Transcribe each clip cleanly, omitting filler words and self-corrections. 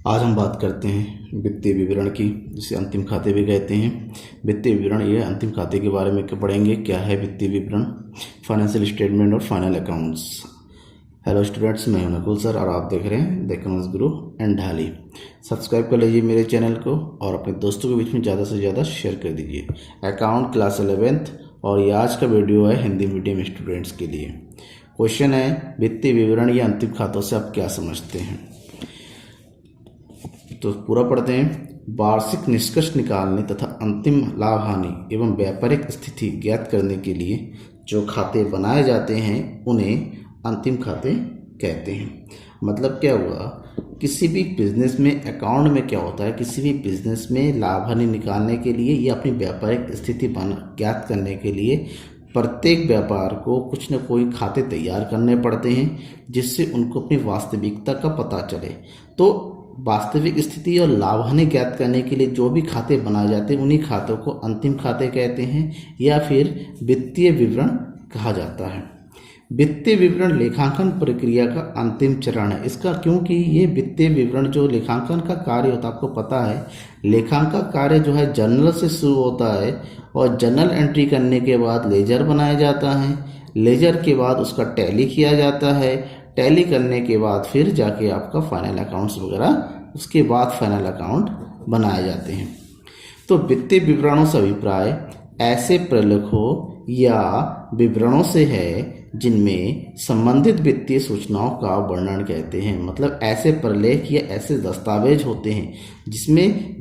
आज हम बात करते हैं वित्तीय विवरण की, जिसे अंतिम खाते भी कहते हैं। वित्तीय विवरण ये अंतिम खाते के बारे में पढ़ेंगे। क्या है वित्तीय विवरण? फाइनेंशियल स्टेटमेंट और फाइनल अकाउंट्स। हेलो स्टूडेंट्स, मैं हूं नकुल सर और आप देख रहे हैं the economics Guru and Dhali. Subscribe कर लीजिए मेरे चैनल को और अपने दोस्तों के बीच में ज़्यादा से ज़्यादा शेयर कर दीजिए। अकाउंट क्लास 11th और ये आज का वीडियो है हिंदी मीडियम स्टूडेंट्स के लिए। क्वेश्चन है, वित्तीय विवरण या अंतिम खातों से आप क्या समझते हैं? तो पूरा पढ़ते हैं। वार्षिक निष्कर्ष निकालने तथा अंतिम लाभ हानि एवं व्यापारिक स्थिति ज्ञात करने के लिए जो खाते बनाए जाते हैं उन्हें अंतिम खाते कहते हैं। मतलब क्या हुआ, किसी भी बिजनेस में अकाउंट में क्या होता है, किसी भी बिजनेस में लाभ हानि निकालने के लिए या अपनी व्यापारिक स्थिति ज्ञात करने के लिए प्रत्येक व्यापार को कुछ न कोई खाते तैयार करने पड़ते हैं, जिससे उनको अपनी वास्तविकता का पता चले। तो वास्तविक स्थिति और लाभ हानि ज्ञात करने के लिए जो भी खाते बनाए जाते हैं उन्हीं खातों को अंतिम खाते कहते हैं या फिर वित्तीय विवरण कहा जाता है। वित्तीय विवरण लेखांकन प्रक्रिया का अंतिम चरण है इसका, क्योंकि ये वित्तीय विवरण जो लेखांकन का कार्य होता है, आपको पता है लेखांकन कार्य जो है जर्नल से शुरू होता है और जर्नल एंट्री करने के बाद लेजर बनाया जाता है। लेजर के बाद उसका टैली किया जाता है। टैली करने के बाद फिर जाके आपका फाइनल अकाउंट्स वगैरह, उसके बाद फाइनल अकाउंट बनाए जाते हैं। तो वित्तीय विवरणों से अभिप्राय ऐसे प्रलेखों या विवरणों से है जिनमें संबंधित वित्तीय सूचनाओं का वर्णन कहते हैं। मतलब ऐसे प्रलेख या ऐसे दस्तावेज होते हैं जिसमें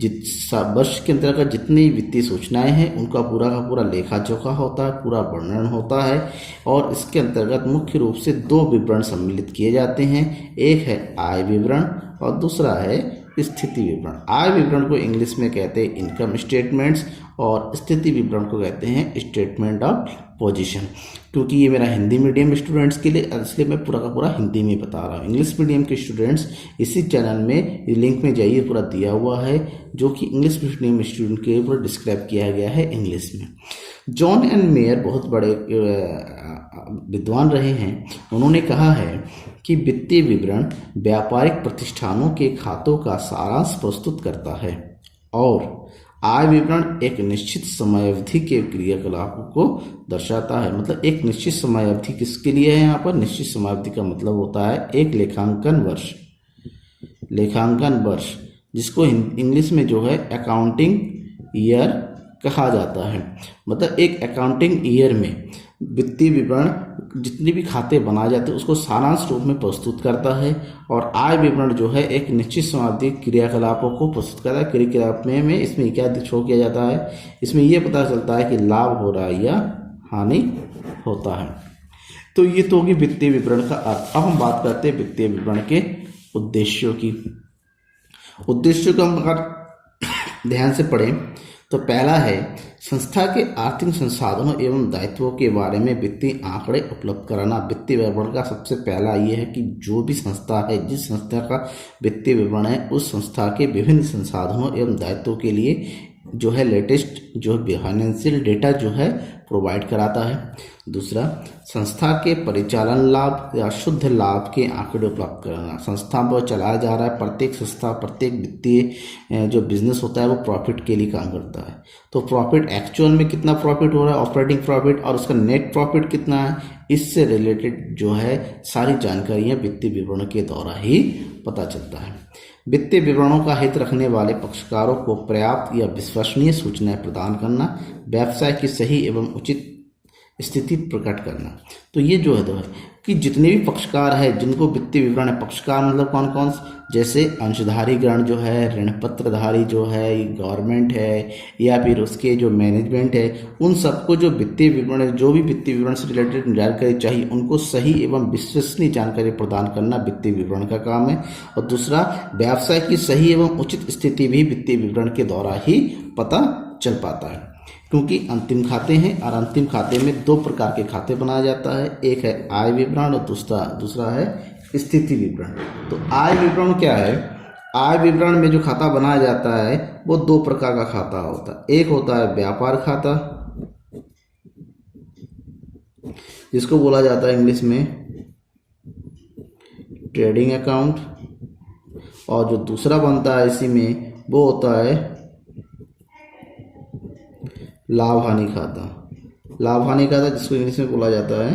वर्ष के अंतर्गत जितनी वित्तीय सूचनाएं हैं उनका पूरा का पूरा लेखा जोखा होता है, पूरा वर्णन होता है। और इसके अंतर्गत मुख्य रूप से दो विवरण सम्मिलित किए जाते हैं। एक है आय विवरण और दूसरा है स्थिति विवरण। आय विवरण को इंग्लिश में कहते हैं इनकम स्टेटमेंट्स और स्थिति विवरण को कहते हैं स्टेटमेंट ऑफ पोजीशन। क्योंकि ये मेरा हिंदी मीडियम स्टूडेंट्स के लिए, इसलिए मैं पूरा का पूरा हिंदी में बता रहा हूँ। इंग्लिश मीडियम के स्टूडेंट्स इसी चैनल में लिंक में जाइए, पूरा दिया हुआ है, जो कि इंग्लिश मीडियम स्टूडेंट के लिए पूरा डिस्क्राइब किया गया है इंग्लिश में। जॉन एंड मेयर बहुत बड़े विद्वान रहे हैं। उन्होंने कहा है कि वित्तीय विवरण व्यापारिक प्रतिष्ठानों के खातों का सारांश प्रस्तुत करता है और आय विवरण एक निश्चित समयावधि के क्रियाकलापों को दर्शाता है। मतलब एक निश्चित समयावधि किसके लिए है? यहाँ पर निश्चित समयावधि का मतलब होता है एक लेखांकन वर्ष। लेखांकन वर्ष जिसको इंग्लिश में जो है अकाउंटिंग ईयर कहा जाता है। मतलब एक अकाउंटिंग ईयर में वित्तीय विवरण जितने भी खाते बनाए जाते हैं उसको सारांश रूप में प्रस्तुत करता है। और आय विवरण जो है एक निश्चित समाप्ति क्रियाकलापों को प्रस्तुत करता है। क्रियाकलाप में इसमें क्या शो किया जाता है, इसमें यह पता चलता है कि लाभ हो रहा है या हानि होता है। तो ये तो होगी वित्तीय विवरण का अर्थ। अब हम बात करते हैं वित्तीय विवरण के उद्देश्यों की। उद्देश्यों को हम अगर ध्यान से पढ़ें तो पहला है संस्था के आर्थिक संसाधनों एवं दायित्वों के बारे में वित्तीय आंकड़े उपलब्ध कराना। वित्तीय विवरण का सबसे पहला ये है कि जो भी संस्था है, जिस संस्था का वित्तीय विवरण है, उस संस्था के विभिन्न संसाधनों एवं दायित्वों के लिए जो है लेटेस्ट जो फाइनेंशियल डेटा जो है प्रोवाइड कराता है। दूसरा, संस्था के परिचालन लाभ या शुद्ध लाभ के आंकड़े उपलब्ध कराना। संस्था पर चलाया जा रहा है, प्रत्येक संस्था, प्रत्येक वित्तीय जो बिजनेस होता है वो प्रॉफिट के लिए काम करता है। तो प्रॉफिट एक्चुअल में कितना प्रॉफिट हो रहा है, ऑपरेटिंग प्रॉफिट, और उसका नेट प्रॉफिट कितना है, इससे रिलेटेड जो है सारी जानकारियां वित्तीय विवरण के द्वारा ही पता चलता है। वित्तीय विवरणों का हित रखने वाले पक्षकारों को पर्याप्त या विश्वसनीय सूचनाएं प्रदान करना, व्यवसाय की सही एवं उचित स्थिति प्रकट करना। तो ये जो है कि जितने भी पक्षकार है जिनको वित्तीय विवरण है, पक्षकार मतलब कौन कौन, जैसे अंशधारी गण जो है, ऋण पत्रधारी जो है, गवर्नमेंट है, या फिर उसके जो मैनेजमेंट है, उन सबको जो वित्तीय विवरण है, जो भी वित्तीय विवरण से रिलेटेड जानकारी चाहिए, उनको सही एवं विश्वसनीय जानकारी प्रदान करना वित्तीय विवरण का काम है। और दूसरा, व्यवसाय की सही एवं उचित स्थिति भी वित्तीय विवरण के द्वारा ही पता चल पाता है। क्योंकि अंतिम खाते हैं और अंतिम खाते में दो प्रकार के खाते बनाया जाता है, एक है आय विवरण और दूसरा है स्थिति विवरण। तो आय विवरण क्या है? आय विवरण में जो खाता बनाया जाता है वो दो प्रकार का खाता होता है। एक होता है व्यापार खाता, जिसको बोला जाता है इंग्लिश में ट्रेडिंग अकाउंट, और जो दूसरा बनता है इसी में वो होता है लाभ हानि खाता। लाभ हानि खाता जिसको इंग्लिश में बोला जाता है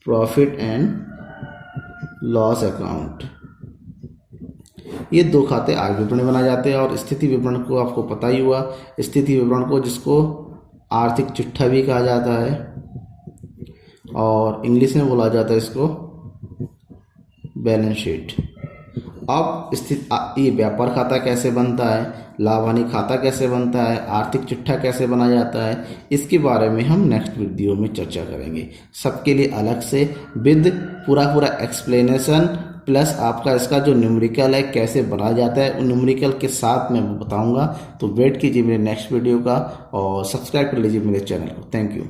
प्रॉफिट एंड लॉस अकाउंट। ये दो खाते आय विवरण में बनाए जाते हैं और स्थिति विवरण को आपको पता ही हुआ, स्थिति विवरण को जिसको आर्थिक चिट्ठा भी कहा जाता है और इंग्लिश में बोला जाता है इसको बैलेंस शीट। अब ये व्यापार खाता कैसे बनता है, लाभ हानि खाता कैसे बनता है, आर्थिक चिट्ठा कैसे बनाया जाता है, इसके बारे में हम नेक्स्ट वीडियो में चर्चा करेंगे। सबके लिए अलग से विद पूरा एक्सप्लेनेशन प्लस आपका इसका जो न्यूमेरिकल है कैसे बनाया जाता है उन न्यूमेरिकल के साथ मैं बताऊंगा। तो वेट कीजिए मेरे नेक्स्ट वीडियो का और सब्सक्राइब कर लीजिए मेरे चैनल को। Thank you.